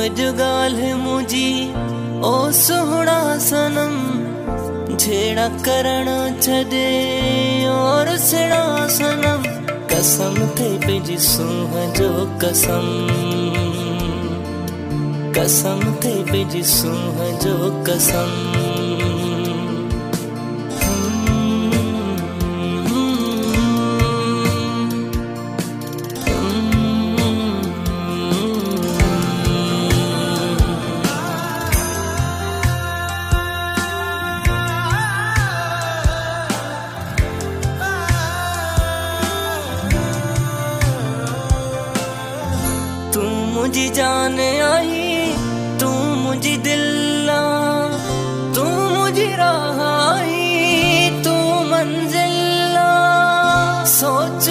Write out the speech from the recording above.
जुगाल मुझी ओ सोहना सनम छेड़ा करण छदे और सेड़ा सनम कसम थे पेजी सूह जो कसम कसम थे पेजी सूह जो कसम मुझी जान आई तू मुझी दिल्ला तू मुझी राह आई तू मंजिला सोच